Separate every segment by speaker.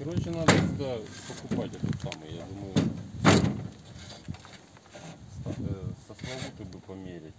Speaker 1: Короче, надо сюда покупать этот самый, я думаю, сосновую бы померить.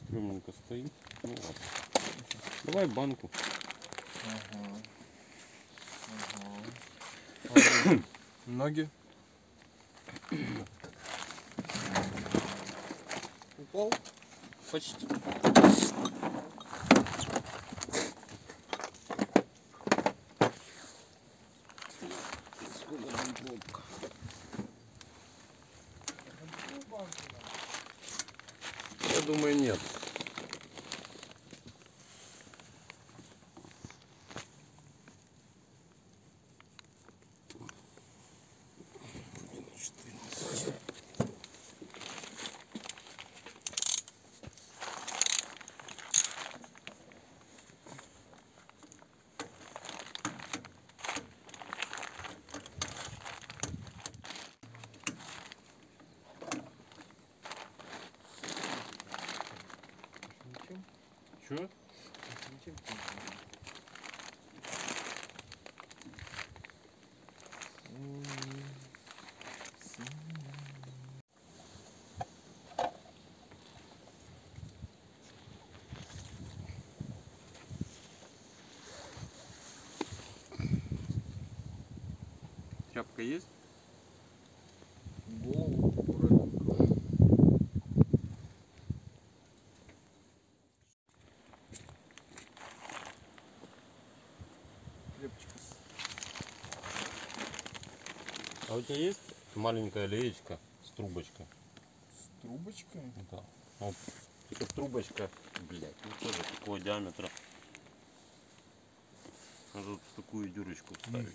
Speaker 1: Стрёмненько стоит. Ну ладно. Давай банку.
Speaker 2: Ноги.
Speaker 1: Упал? Почти. Сколько там пробка? Я думаю, нет. Чё? Тряпка есть?
Speaker 2: Голову аккуратненько. Крепче.
Speaker 1: А у тебя есть маленькая леечка с трубочкой?
Speaker 2: С трубочкой?
Speaker 1: Да. Вот. Только трубочка, блядь, ну тоже такого диаметра. Надо вот в такую дырочку вставить.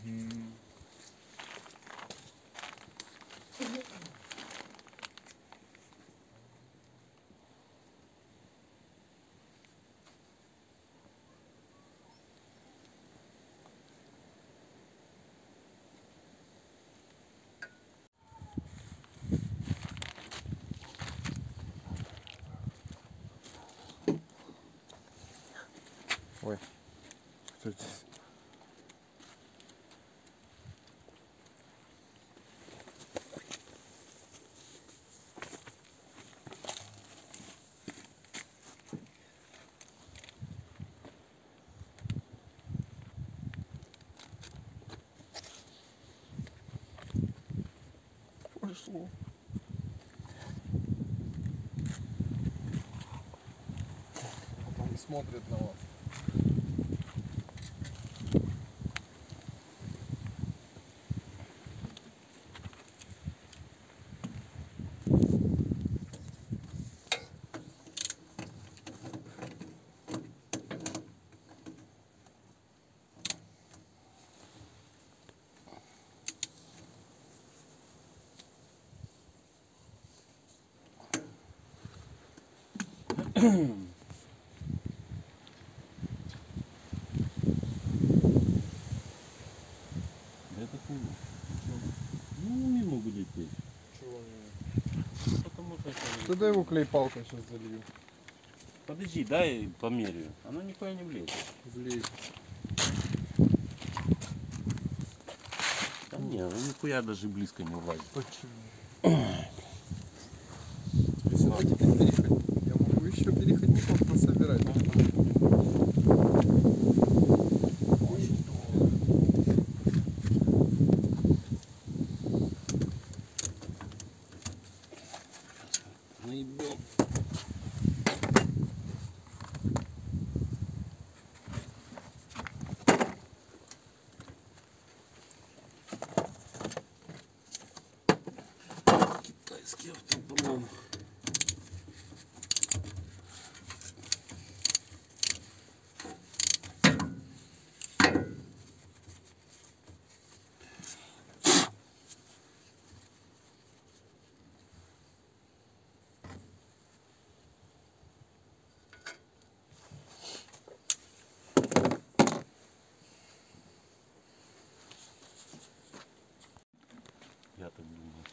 Speaker 2: Ой, кто здесь? Пошло. Он смотрит на вас.
Speaker 1: Да это хуйня. Ну, мимо будет лететь.
Speaker 2: Чего не?
Speaker 1: Потому что это...
Speaker 2: Туда его клей-палкой сейчас залью.
Speaker 1: Подожди, дай померяю. Оно нихуя не влезет.
Speaker 2: Влезет.
Speaker 1: Да не, оно нихуя даже близко не влазит.
Speaker 2: Почему? Сюда теперь переходить. Я могу еще переходников насобирать. Очень долго.
Speaker 1: Наебем. Китайский автопром. Я так думаю.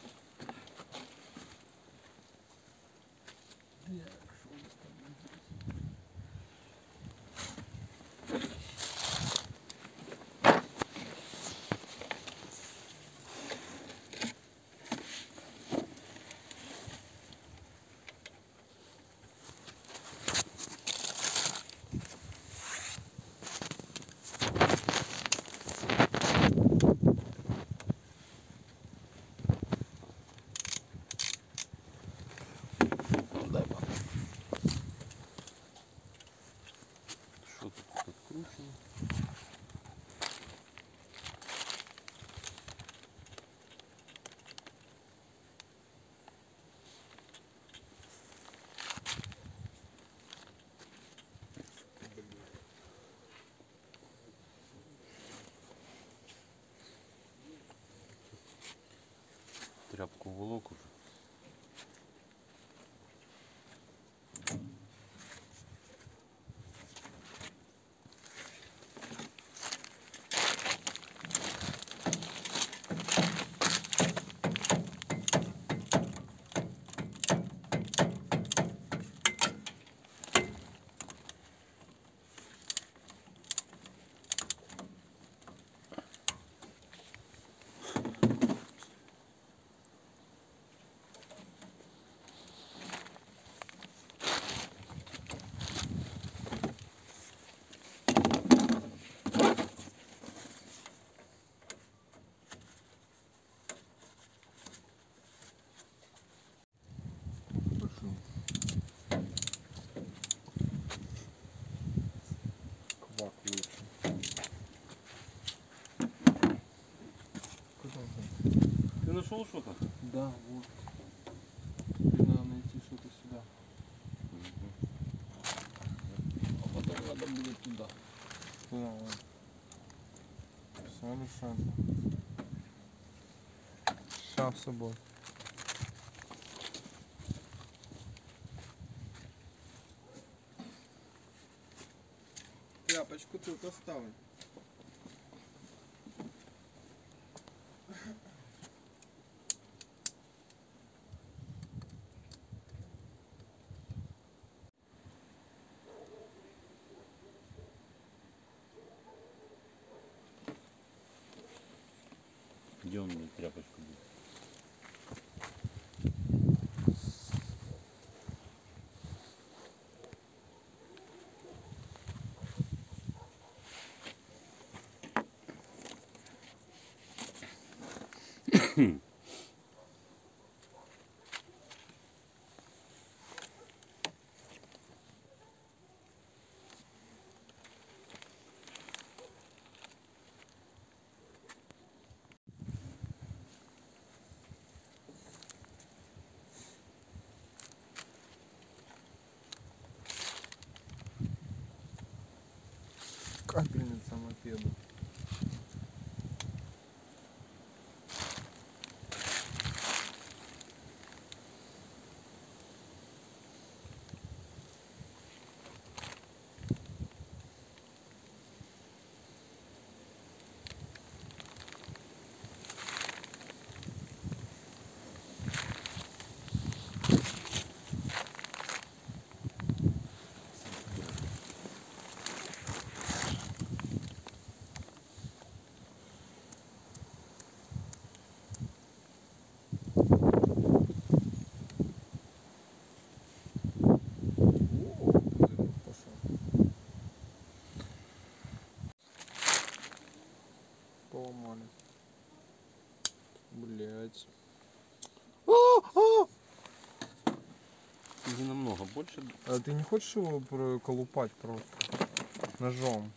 Speaker 1: уволок уже.
Speaker 2: Квак лучше. Куда он?
Speaker 1: Ты нашел что-то?
Speaker 2: Да, вот. Теперь надо найти что-то сюда.
Speaker 1: А потом надо будет туда.
Speaker 2: Куда он? Все решать. Сейчас с собой. Тряпочку тут оставим.
Speaker 1: Где он мне тряпочку будет?
Speaker 2: Капельница мопеда. Поломали. Блять.
Speaker 1: Не намного больше.
Speaker 2: А ты не хочешь его проколупать просто ножом?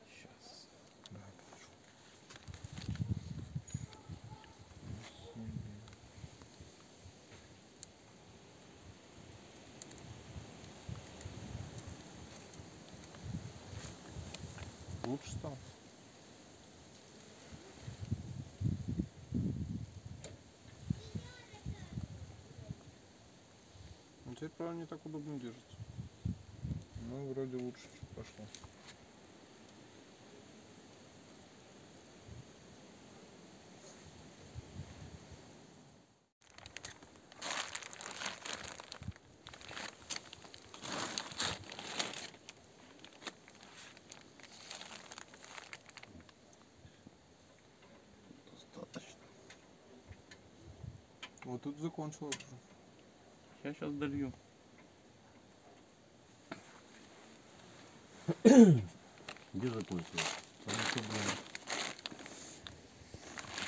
Speaker 1: Сейчас.
Speaker 2: Да, лучше стал. Ну теперь, правда, не так удобно держится. Ну, вроде лучше чуть пошло.
Speaker 1: Достаточно.
Speaker 2: Вот тут закончилось уже.
Speaker 1: Я сейчас долью. Где закончилось?
Speaker 2: Там еще было.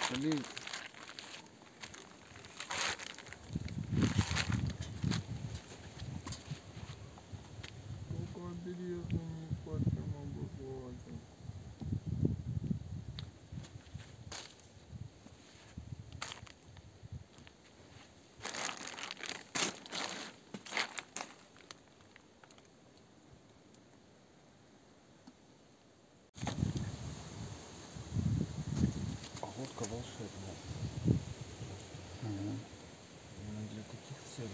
Speaker 2: Полей. Только обережно, не пальцем обгладим. Погодка волшебная.
Speaker 1: Угу. всех.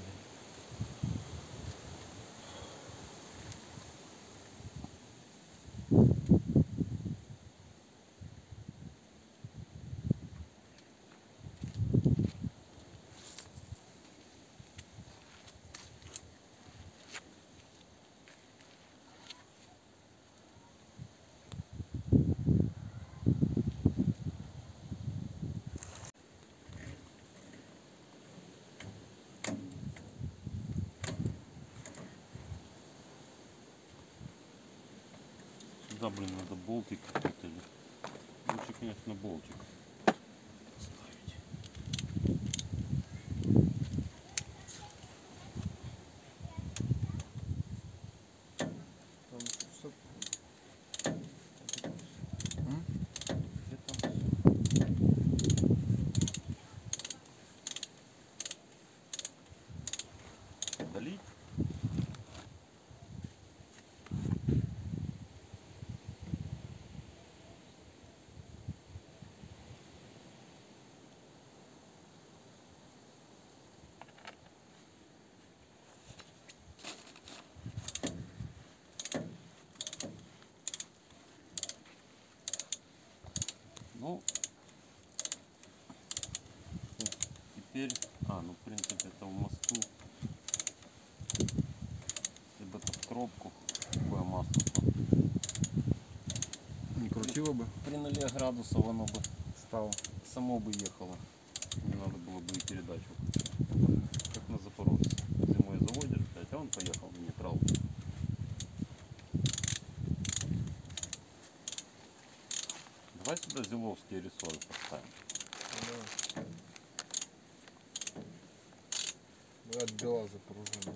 Speaker 1: Сюда, блин, надо болтик какой-то. Лучше, конечно, болтик ставить.
Speaker 2: Там все.
Speaker 1: Где там? Удалить? Ну, теперь, ну, в принципе, это в мосту. Если бы это в коробку, такое масло, то
Speaker 2: Не крутило бы.
Speaker 1: при 0 градусов оно бы
Speaker 2: Стало.
Speaker 1: само бы ехало. Не надо было бы и передачу. Как на Запорожце. Зимой заводишь, блядь, а он поехал в нейтрал. Давай сюда зиловские рессоры поставим.
Speaker 2: Да. Брать дела запорожные.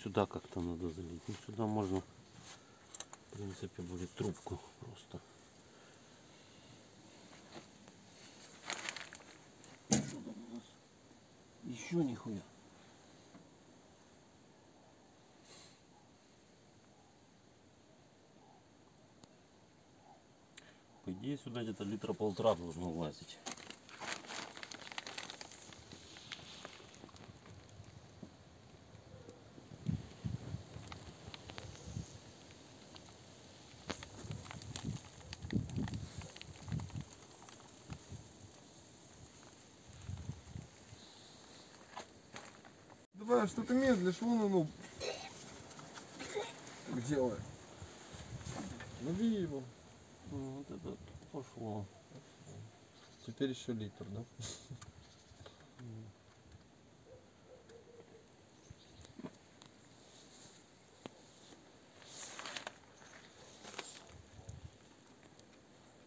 Speaker 1: Сюда как-то надо залить. Ну, сюда можно, в принципе, будет трубку просто. Что там у нас? Еще нихуя. По идее, сюда где-то литра полтора должно влазить.
Speaker 2: Давай, что ты медлишь? Вон оно. Делай. Лови его.
Speaker 1: Ну, вот это пошло.
Speaker 2: Теперь еще литр, да?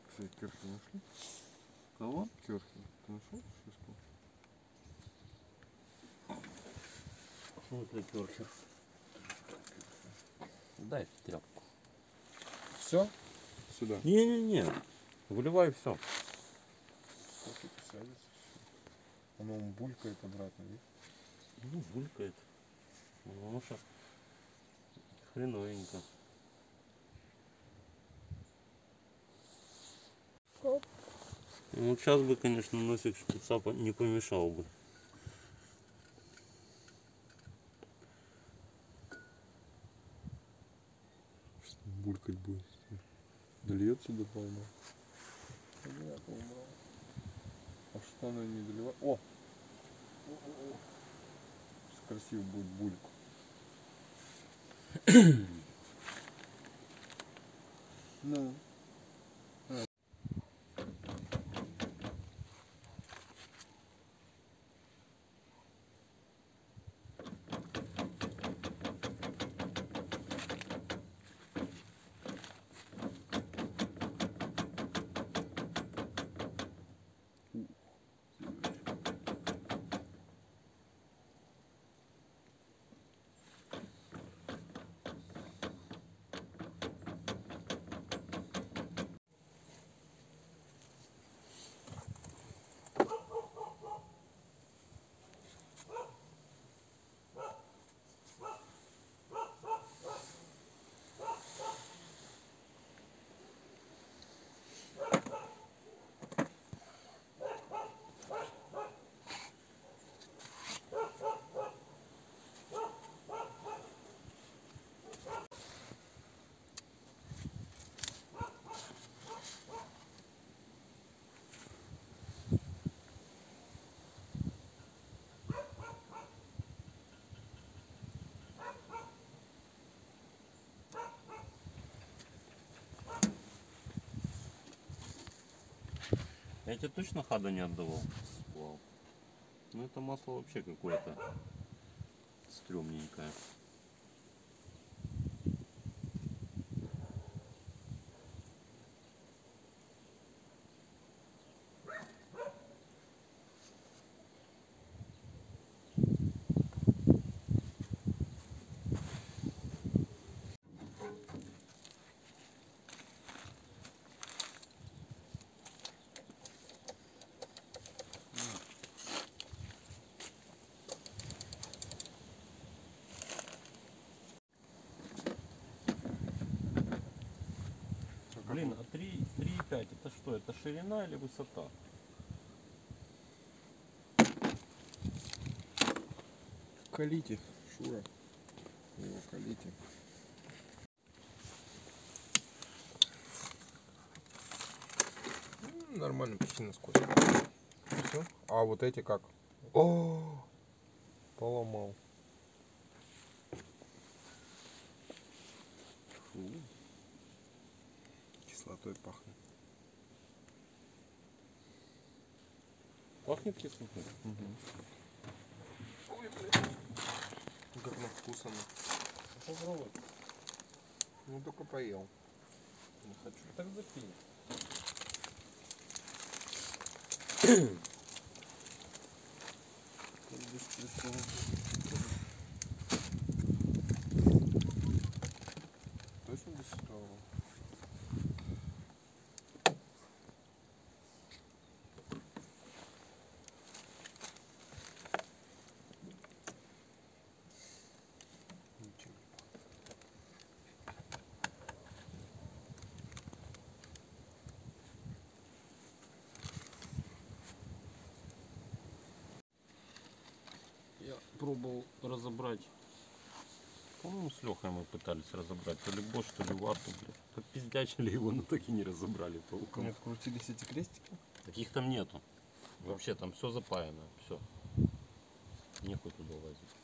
Speaker 2: Кстати, керхи нашли?
Speaker 1: Кого?
Speaker 2: Керхи. Ты нашел шишку?
Speaker 1: В смысле керхер? Дай тряпку.
Speaker 2: Все? Сюда.
Speaker 1: Не-не-не. Выливай все.
Speaker 2: Сядется. Оно булькает обратно, видишь?
Speaker 1: Ну, булькает. Ну, сейчас хреновенько. Ну, сейчас бы, конечно, носик шприца не помешал бы.
Speaker 2: Что булькать будет? Дольется до полна. Я убрал. А что оно не доливает? О! Сейчас красиво будет бульку. Ну.
Speaker 1: Я тебе точно хада не отдавал? Вау. Ну это масло вообще какое-то стрёмненькое. Блин, а 3,5 это что? Это ширина или высота?
Speaker 2: Колите, Шура. Его колите. Нормально, почти насквозь. Все. А вот эти как? О, поломал.
Speaker 1: Фу.
Speaker 2: Кислотой пахнет.
Speaker 1: Пахнет кислотой?
Speaker 2: Ой, блядь. Как на вкус оно.
Speaker 1: Попробуй.
Speaker 2: Ну только поел. Не хочу.
Speaker 1: Так запей.
Speaker 2: Точно без ситого? Ничего не пахнет.
Speaker 1: Я пробовал разобрать. По-моему, с Лехой мы пытались разобрать. То ли Бош, то ли вату, блядь. Так пиздячили его, но так и не разобрали толком.
Speaker 2: Не открутились эти крестики?
Speaker 1: Таких там нету. Вообще там все запаяно. Все. Нехуй туда лазить.